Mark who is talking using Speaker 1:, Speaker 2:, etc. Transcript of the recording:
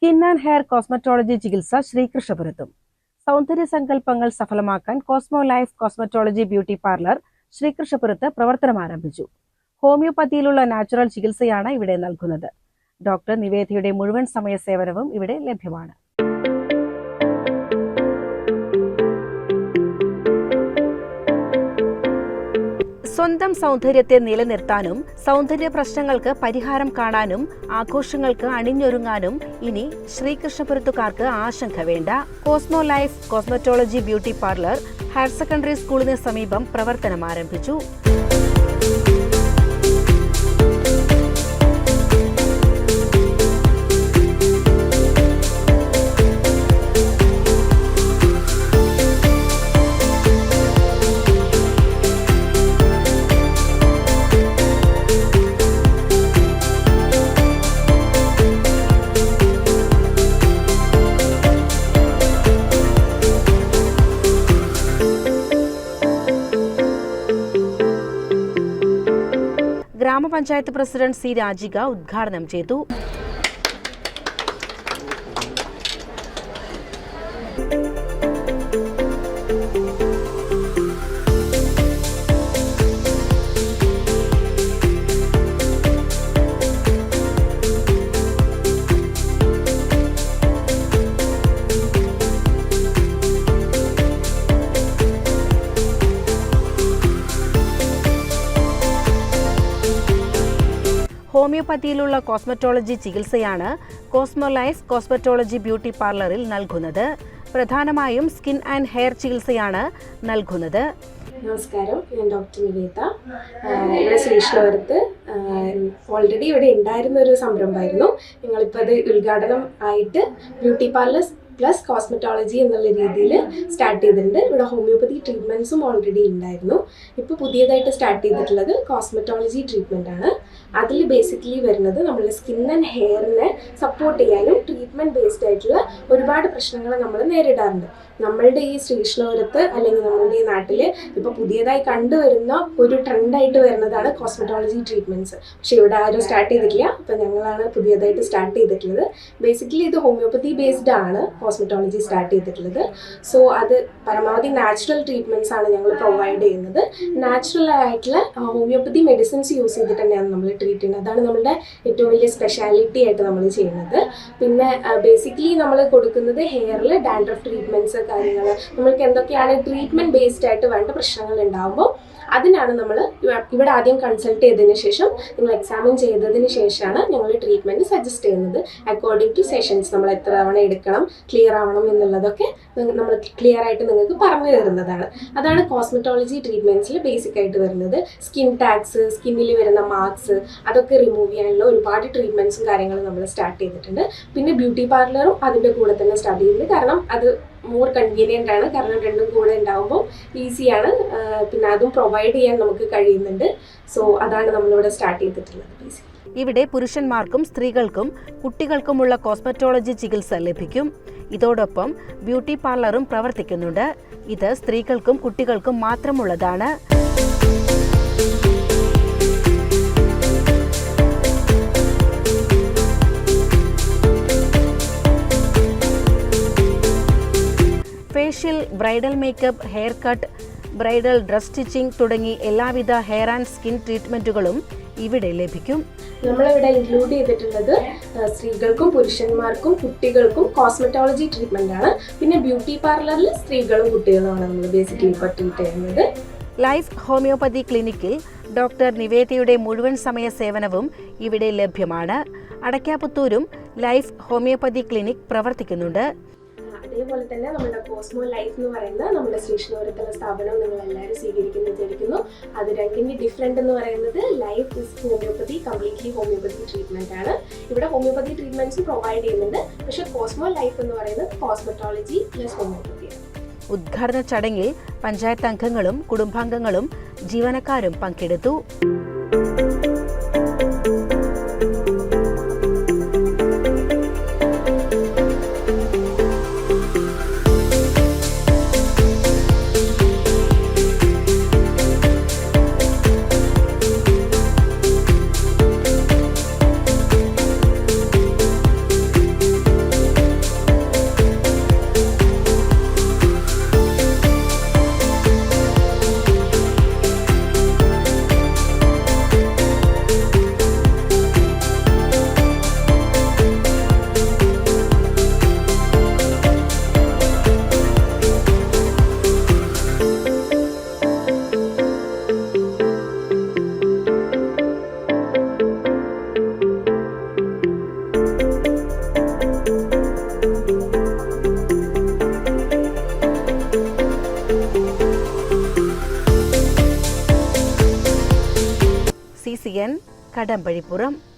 Speaker 1: Skin and hair cosmetology ചികിത്സ ശ്രീകൃഷ്ണപുരത്തും. സൗന്ദര്യ സങ്കല്പങ്ങൾ സഫലമാക്കാൻ cosmo life cosmetology beauty parlour ശ്രീകൃഷ്ണപുരത്ത് പ്രവർത്തനം ആരംഭിച്ചു. ഹോമിയോപ്പതിയിലുള്ള നാച്ചുറൽ ചികിത്സയാണ് ഇവിടെ നൽകുന്നത്. ഡോക്ടർ നിവേദിയുടെ മുഴുവൻ സമയ സേവനവും ഇവിടെ ലഭ്യമാണ്. സ്വന്തം സൗന്ദര്യത്തെ നിലനിർത്താനും സൗന്ദര്യ പ്രശ്നങ്ങൾക്ക് പരിഹാരം കാണാനും ആഘോഷങ്ങൾക്ക് അണിഞ്ഞൊരുങ്ങാനും ഇനി ശ്രീകൃഷ്ണപുരത്തുകാർക്ക് ആശങ്ക വേണ്ട. Cosmo life cosmetology beauty parlour higher secondary സ്കൂളിന് സമീപം പ്രവർത്തനം ആരംഭിച്ചു. ഗ്രാമപഞ്ചായത്ത് പ്രസിഡന്റ് സി രാജിക ഉദ്ഘാടനം ചെയ്തു. ഹോമിയോപ്പതിയിലുള്ള കോസ്മെറ്റോളജി ചികിത്സയാണ് കോസ്മോ ലൈഫ് കോസ്മെറ്റോളജി ബ്യൂട്ടി പാർലറിൽ നൽകുന്നത്. പ്രധാനമായും സ്കിൻ ആൻഡ് ഹെയർ ചികിത്സയാണ് നൽകുന്നത്.
Speaker 2: നമസ്കാരം, ഞാൻ ഡോക്ടർ നിവേദ. ഇവിടെ ശ്രീകൃഷ്ണപുരത്ത് ഓൾറെഡി ഇവിടെ ഉണ്ടായിരുന്ന ഒരു സംരംഭമായിരുന്നു. ഞങ്ങളിപ്പോൾ അത് ഉദ്ഘാടനം ആയിട്ട് ബ്യൂട്ടി പാർലർ പ്ലസ് കോസ്മെറ്റോളജി എന്നുള്ള രീതിയിൽ സ്റ്റാർട്ട് ചെയ്തിട്ടുണ്ട്. ഇവിടെ ഹോമിയോപ്പതി ട്രീറ്റ്മെൻറ്റ്സും ഓൾറെഡി ഉണ്ടായിരുന്നു. ഇപ്പോൾ പുതിയതായിട്ട് സ്റ്റാർട്ട് ചെയ്തിട്ടുള്ളത് കോസ്മെറ്റോളജി ട്രീറ്റ്മെൻ്റ് ആണ്. അതിൽ ബേസിക്കലി വരുന്നത് നമ്മളുടെ സ്കിൻ ആൻഡ് ഹെയറിനെ സപ്പോർട്ട് ചെയ്യാനും ട്രീറ്റ്മെൻറ്റ് ബേസ്ഡ് ആയിട്ടുള്ള ഒരുപാട് പ്രശ്നങ്ങൾ നമ്മൾ നേരിടാറുണ്ട്. നമ്മളുടെ ഈ ശ്രീകൃഷ്ണപുരത്ത് അല്ലെങ്കിൽ നമ്മളുടെ ഈ നാട്ടിൽ ഇപ്പോൾ പുതിയതായി കണ്ടുവരുന്ന ഒരു ട്രെൻഡായിട്ട് വരുന്നതാണ് കോസ്മെറ്റോളജി ട്രീറ്റ്മെൻറ്റ്സ്. പക്ഷേ ഇവിടെ ആരും സ്റ്റാർട്ട് ചെയ്തിട്ടില്ല. അപ്പോൾ ഞങ്ങളാണ് പുതിയതായിട്ട് സ്റ്റാർട്ട് ചെയ്തിട്ടുള്ളത്. ബേസിക്കലി ഇത് ഹോമിയോപ്പതി ബേസ്ഡ് ആണ് കോസ്മെറ്റോളജി സ്റ്റാർട്ട് ചെയ്തിട്ടുള്ളത്. സോ അത് പരമാവധി നാച്ചുറൽ ട്രീറ്റ്മെൻറ്റ്സ് ആണ് ഞങ്ങൾ പ്രൊവൈഡ് ചെയ്യുന്നത്. നാച്ചുറൽ ആയിട്ടുള്ള ഹോമിയോപ്പതി മെഡിസിൻസ് യൂസ് ചെയ്തിട്ട് തന്നെയാണ് നമ്മൾ ട്രീറ്റ് ചെയ്യുന്നത്. അതാണ് നമ്മളുടെ ഏറ്റവും വലിയ സ്പെഷ്യാലിറ്റി ആയിട്ട് നമ്മൾ ചെയ്യുന്നത്. പിന്നെ ബേസിക്കലി നമ്മൾ കൊടുക്കുന്നത് ഹെയറിൽ ഡാൻഡ്രഫ് ട്രീറ്റ്മെൻറ്റ്സ് കാര്യങ്ങൾ, നമ്മൾക്ക് എന്തൊക്കെയാണ് ട്രീറ്റ്മെൻറ്റ് ബേസ്ഡ് ആയിട്ട് വേണ്ട പ്രശ്നങ്ങൾ ഉണ്ടാകുമ്പോൾ അതിനാണ് നമ്മൾ ഇവിടെ ആദ്യം കൺസൾട്ട് ചെയ്തതിന് ശേഷം നിങ്ങൾ എക്സാമിൻ ചെയ്തതിന് ശേഷമാണ് ഞങ്ങൾ ട്രീറ്റ്മെൻറ്റ് സജസ്റ്റ് ചെയ്യുന്നത്. അക്കോർഡിംഗ് ടു സെഷൻസ് നമ്മൾ എത്ര തവണ എടുക്കണം, ക്ലിയർ ആവണം എന്നുള്ളതൊക്കെ നമ്മൾ ക്ലിയർ ആയിട്ട് നിങ്ങൾക്ക് പറഞ്ഞു തരുന്നതാണ്. അതാണ് കോസ്മെറ്റോളജി ട്രീറ്റ്മെൻറ്റ്സിൽ ബേസിക് ആയിട്ട് വരുന്നത്. സ്കിൻ ടാഗ്സ്, സ്കിന്നിൽ വരുന്ന മാർക്സ് അതൊക്കെ റിമൂവ് ചെയ്യാനുള്ള ഒരുപാട് ട്രീറ്റ്മെൻറ്റ്സും കാര്യങ്ങളും നമ്മൾ സ്റ്റാർട്ട് ചെയ്തിട്ടുണ്ട്. പിന്നെ ബ്യൂട്ടി പാർലറും അതിൻ്റെ കൂടെ തന്നെ സ്റ്റാർട്ട് ചെയ്യുന്നുണ്ട്. കാരണം അത് മോർ കൺവീനിയൻ്റ് ആണ്. കാരണം രണ്ടും കൂടെ ഉണ്ടാകുമ്പോൾ ഈസിയാണ്. പിന്നെ അതും പ്രൊവൈഡ് ചെയ്യാൻ നമുക്ക് കഴിയുന്നുണ്ട്. സോ അതാണ് നമ്മളിവിടെ സ്റ്റാർട്ട് ചെയ്തിട്ടുള്ളത്. ബേസിക്കലി
Speaker 1: ഇവിടെ പുരുഷന്മാർക്കും സ്ത്രീകൾക്കും കുട്ടികൾക്കുമുള്ള കോസ്മെറ്റോളജി ചികിത്സ ലഭിക്കും. ഇതോടൊപ്പം ബ്യൂട്ടി പാർലറും പ്രവർത്തിക്കുന്നുണ്ട്. ഇത് സ്ത്രീകൾക്കും കുട്ടികൾക്കും മാത്രമുള്ളതാണ്. Facial, bridal makeup, hair cut, bridal dress stitching തുടങ്ങി എല്ലാവിധ ഹെയർ ആൻഡ് സ്കിൻ ട്രീറ്റ്മെൻറ്റുകളും ഇവിടെ ലഭിക്കും.
Speaker 2: നമ്മളിവിടെ ഇൻക്ലൂഡ് ചെയ്തിട്ടുള്ളത് സ്ത്രീകൾക്കും പുരുഷന്മാർക്കും കുട്ടികൾക്കും കോസ്മെറ്റോളജി ട്രീറ്റ്മെൻ്റ് ആണ്. പിന്നെ ബ്യൂട്ടി പാർലറിൽ സ്ത്രീകളും കുട്ടികളുമാണ് നമ്മൾ ബേസിക്കലി ഇപ്പോൾ ട്രീറ്റ് ചെയ്യുന്നത്.
Speaker 1: ലൈഫ് ഹോമിയോപ്പതി ക്ലിനിക്കിൽ ഡോക്ടർ നിവേദിയുടെ മുഴുവൻ സമയ സേവനവും ഇവിടെ ലഭ്യമാണ്. അടയ്ക്കാപുത്തൂരും ലൈഫ് ഹോമിയോപ്പതി ക്ലിനിക് പ്രവർത്തിക്കുന്നുണ്ട്.
Speaker 2: അതേപോലെ തന്നെ നമ്മുടെ കോസ്മോ ലൈഫ് എന്ന് പറയുന്ന നമ്മുടെ ശ്രീകൃഷ്ണപുരത്തുള്ള സ്ഥാപനം നിങ്ങൾ എല്ലാവരും സ്വീകരിക്കുന്നു വിചാരിക്കുന്നു. അത് രണ്ടിൻ്റെ ഡിഫറെൻ്റ് എന്ന് പറയുന്നത് life is homeopathy, completely homeopathy treatment ആണ്. ഇവിടെ ഹോമിയോപ്പതി ട്രീറ്റ്മെൻറ്റ്സ് പ്രൊവൈഡ് ചെയ്യുന്നുണ്ട്. പക്ഷേ കോസ്മോ ലൈഫ് എന്ന് പറയുന്നത് കോസ്മെറ്റോളജി പ്ലസ് ഹോമിയോപ്പതിയാണ്.
Speaker 1: ഉദ്ഘാടന ചടങ്ങിൽ പഞ്ചായത്ത് അംഗങ്ങളും കുടുംബാംഗങ്ങളും ജീവനക്കാരും പങ്കെടുത്തു. കാർത്തികൻ, കടമ്പഴിപ്പുറം.